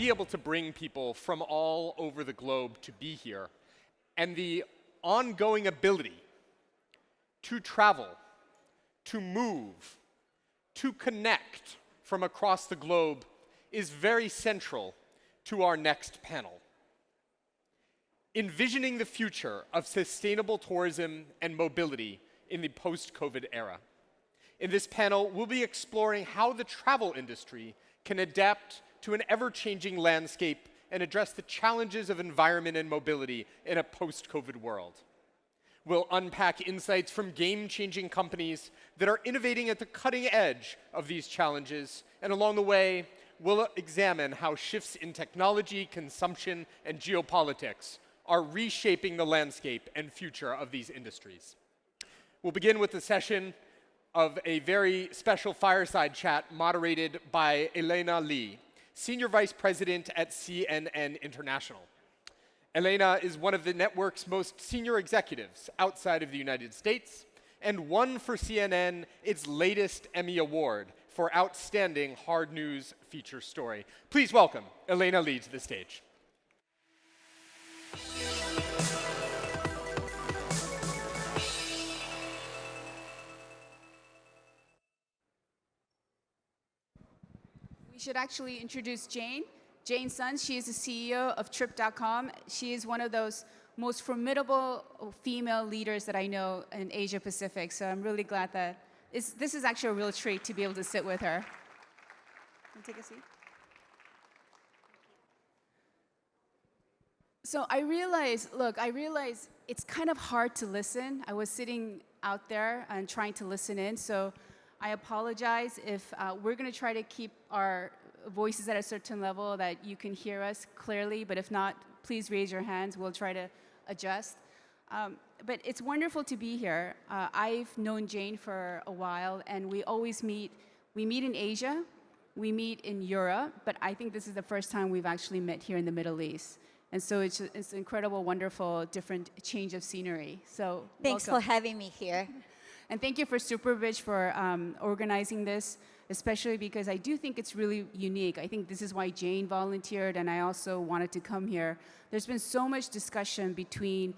be able to bring people from all over the globe to be here, and the ongoing ability to travel, to move, to connect from across the globe is very central to our next panel. Envisioning the future of sustainable tourism and mobility in the post-COVID era. In this panel, we'll be exploring how the travel industry can adapt to an ever-changing landscape and address the challenges of environment and mobility in a post-COVID world. We'll unpack insights from game-changing companies that are innovating at the cutting edge of these challenges, and along the way, we'll examine how shifts in technology, consumption, and geopolitics are reshaping the landscape and future of these industries. We'll begin with a session of a very special fireside chat moderated by Elena Lee, Senior Vice President at CNN International. Elena is one of the network's most senior executives outside of the United States and won for CNN its latest Emmy Award for Outstanding Hard News Feature Story. Please welcome Elena Lee to the stage. We should actually introduce Jane. Jane Sun, she is the CEO of Trip.com. She is one of those most formidable female leaders that I know in Asia Pacific. So I'm really glad that this is actually a real treat to be able to sit with her. Can you take a seat? So I realize it's kind of hard to listen. I was sitting out there and trying to listen in. So I apologize if we're going to try to keep our voices at a certain level that you can hear us clearly, but if not, please raise your hands. We'll try to adjust. But it's wonderful to be here. I've known Jane for a while, and we always meet. We meet in Asia, we meet in Europe, but I think this is the first time we've actually met here in the Middle East. And so it's incredible, wonderful, different change of scenery. So thanks welcome. for having me here. And thank you for Superbridge for organizing this, especially because I do think it's really unique. I think this is why Jane volunteered, and I also wanted to come here. There's been so much discussion between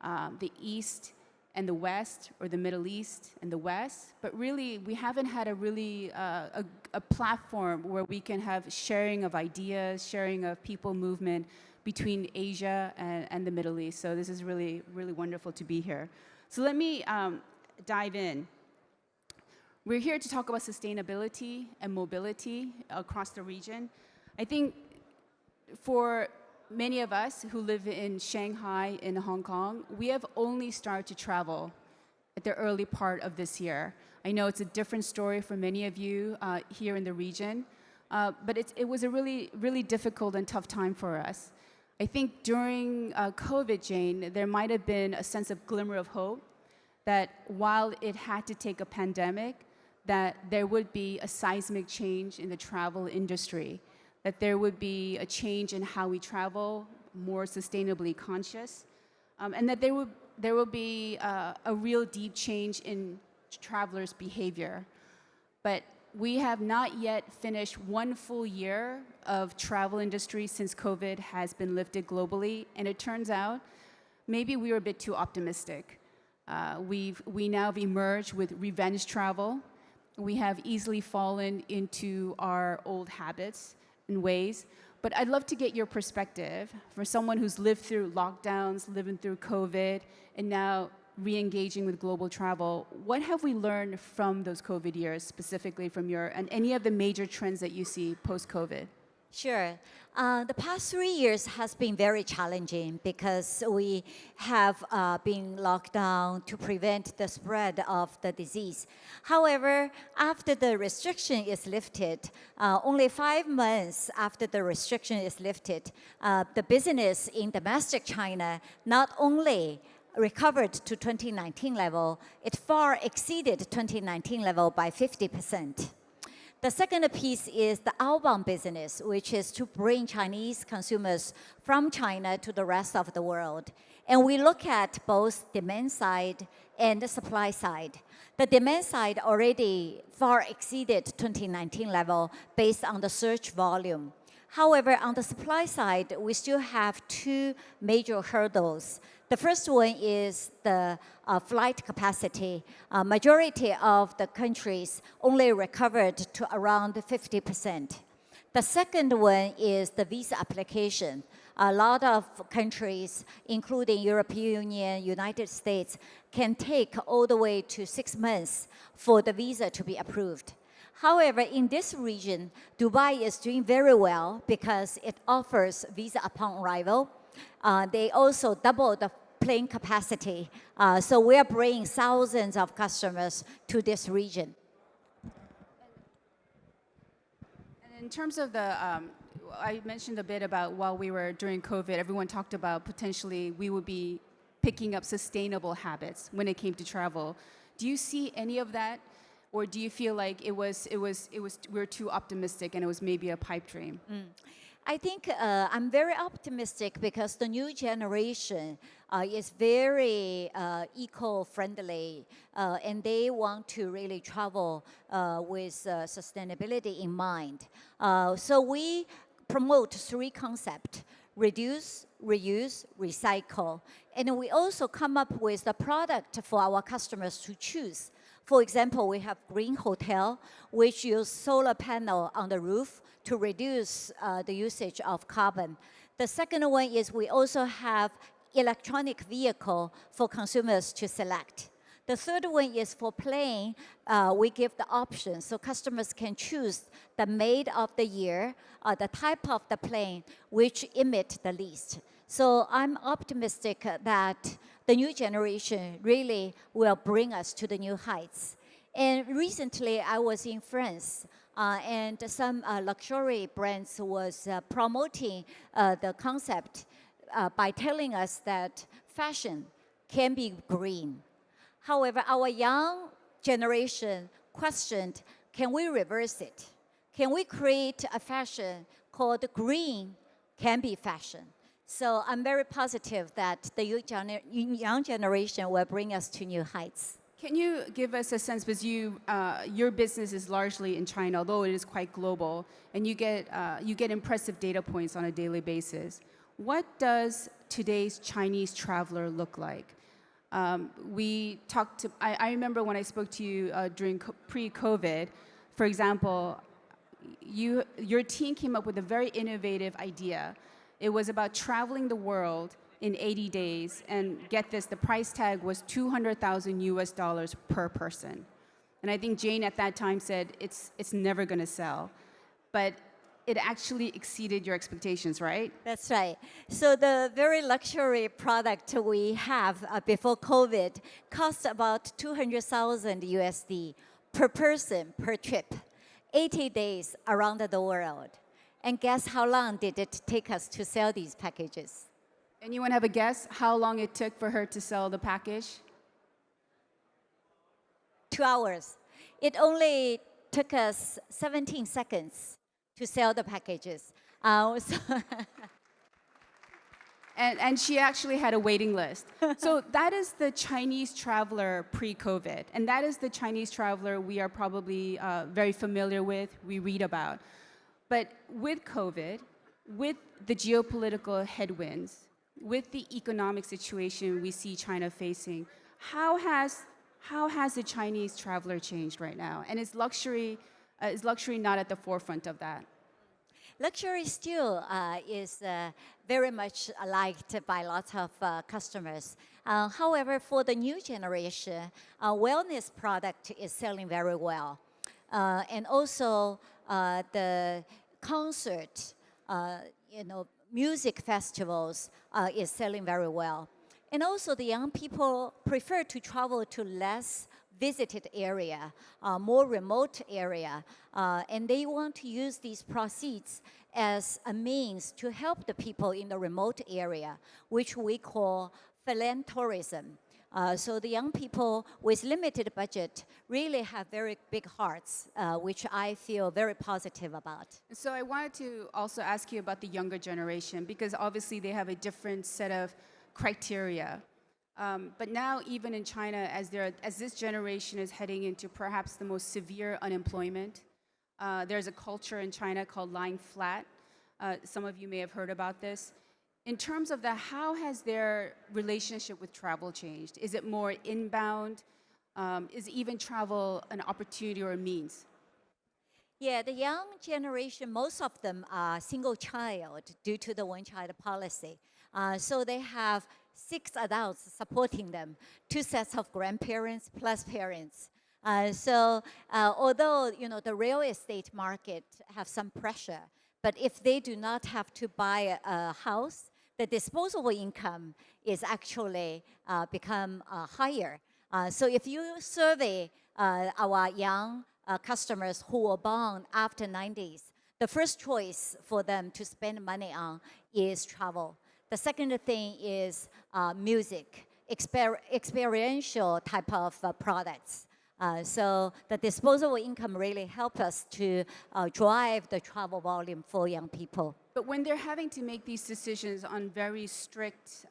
the East and the West, or the Middle East and the West, but really we haven't had a really a platform where we can have sharing of ideas, sharing of people movement between Asia and the Middle East. So this is really, really wonderful to be here. So let me dive in. We're here to talk about sustainability and mobility across the region. I think for many of us who live in Shanghai and Hong Kong, we have only started to travel at the early part of this year. I know it's a different story for many of you here in the region, but it was a really, really difficult and tough time for us. I think during COVID, Jane, there might have been a sense of glimmer of hope that while it had to take a pandemic, that there would be a seismic change in the travel industry, that there would be a change in how we travel, more sustainably conscious, and that there will be a real deep change in travelers' behavior. But we have not yet finished one full year of travel industry since COVID has been lifted globally, and it turns out maybe we were a bit too optimistic. We now have emerged with revenge travel. We have easily fallen into our old habits and ways. But I'd love to get your perspective for someone who's lived through lockdowns, living through COVID, and now re-engaging with global travel. What have we learned from those COVID years, specifically from and any of the major trends that you see post-COVID? Sure. The past 3 years has been very challenging because we have been locked down to prevent the spread of the disease. However, after the restriction is lifted, only 5 months after the restriction is lifted, the business in domestic China not only recovered to 2019 level, it far exceeded 2019 level by 50%. The second piece is the outbound business, which is to bring Chinese consumers from China to the rest of the world. And we look at both demand side and the supply side. The demand side already far exceeded 2019 level based on the search volume. However, on the supply side, we still have two major hurdles. The first one is the flight capacity. Majority of the countries only recovered to around 50%. The second one is the visa application. A lot of countries, including European Union, United States, can take all the way to 6 months for the visa to be approved. However, in this region, Dubai is doing very well because it offers visa upon arrival. They also double the plane capacity. So we are bringing thousands of customers to this region. And in terms of the, I mentioned a bit about while we were during COVID, everyone talked about potentially we would be picking up sustainable habits when it came to travel. Do you see any of that? Or do you feel like we're too optimistic and it was maybe a pipe dream? I think I'm very optimistic because the new generation is very eco-friendly and they want to really travel with sustainability in mind. So we promote three concepts: reduce, reuse, recycle. And we also come up with a product for our customers to choose. For example, we have Green Hotel, which use solar panel on the roof to reduce the usage of carbon. The second one is we also have electronic vehicle for consumers to select. The third one is for plane, we give the option so customers can choose the made of the year, the type of the plane which emit the least. So I'm optimistic that the new generation really will bring us to the new heights. And recently I was in France and some luxury brands was promoting the concept by telling us that fashion can be green. However, our young generation questioned, can we reverse it? Can we create a fashion called green can be fashion? So I'm very positive that the young generation will bring us to new heights. Can you give us a sense, because your business is largely in China, although it is quite global, and you get impressive data points on a daily basis. What does today's Chinese traveler look like? I remember when I spoke to you during pre-COVID, for example, your team came up with a very innovative idea. It was about traveling the world in 80 days, and get this, the price tag was $200,000 per person. And I think Jane at that time said, it's never gonna sell. But it actually exceeded your expectations, right? That's right. So the very luxury product we have before COVID cost about 200,000 USD per person per trip, 80 days around the world. And guess how long did it take us to sell these packages? Anyone have a guess how long it took for her to sell the package? 2 hours. It only took us 17 seconds to sell the packages. And she actually had a waiting list. So that is the Chinese traveler pre-COVID. And that is the Chinese traveler we are probably very familiar with, we read about. But with COVID, with the geopolitical headwinds, with the economic situation we see China facing, how has the Chinese traveler changed right now? And is luxury not at the forefront of that? Luxury still is very much liked by lots of customers. However, for the new generation, wellness product is selling very well. And also the concert, music festivals is selling very well. And also the young people prefer to travel to less visited area, more remote area, and they want to use these proceeds as a means to help the people in the remote area, which we call philantourism. So the young people with limited budget really have very big hearts, which I feel very positive about. So I wanted to also ask you about the younger generation, because obviously they have a different set of criteria. But now, even in China, as this generation is heading into perhaps the most severe unemployment, there's a culture in China called lying flat. Some of you may have heard about this. In terms of that, how has their relationship with travel changed? Is it more inbound? Is even travel an opportunity or a means? Yeah, the young generation, most of them are single child due to the one-child policy. So they have 6 adults supporting them, 2 sets of grandparents plus parents. Although the real estate market have some pressure, but if they do not have to buy a house, the disposable income is actually become higher. So if you survey our young customers who were born after 90s, the first choice for them to spend money on is travel. The second thing is music, experiential type of products. So the disposable income really help us to drive the travel volume for young people. But when they're having to make these decisions on very strict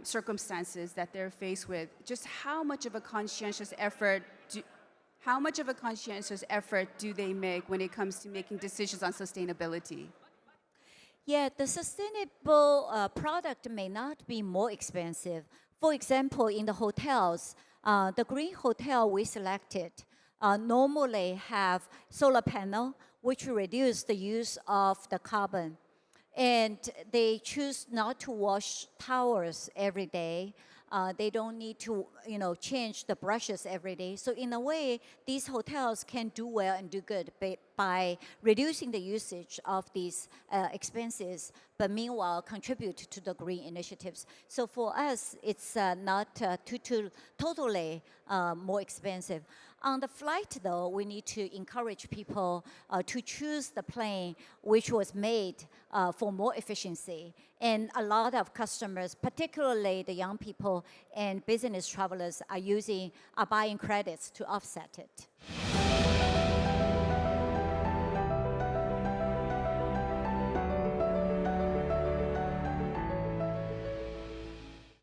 circumstances that they're faced with, just how much of a conscientious effort do they make when it comes to making decisions on sustainability? Yeah, the sustainable product may not be more expensive. For example, in the hotels, the green hotel we selected normally have solar panel, which reduce the use of the carbon. And they choose not to wash towels every day. They don't need to, change the brushes every day. So in a way, these hotels can do well and do good by reducing the usage of these expenses, but meanwhile contribute to the green initiatives. So for us, it's not totally more expensive. On the flight, though, we need to encourage people to choose the plane which was made for more efficiency. And a lot of customers, particularly the young people and business travelers, are buying credits to offset it.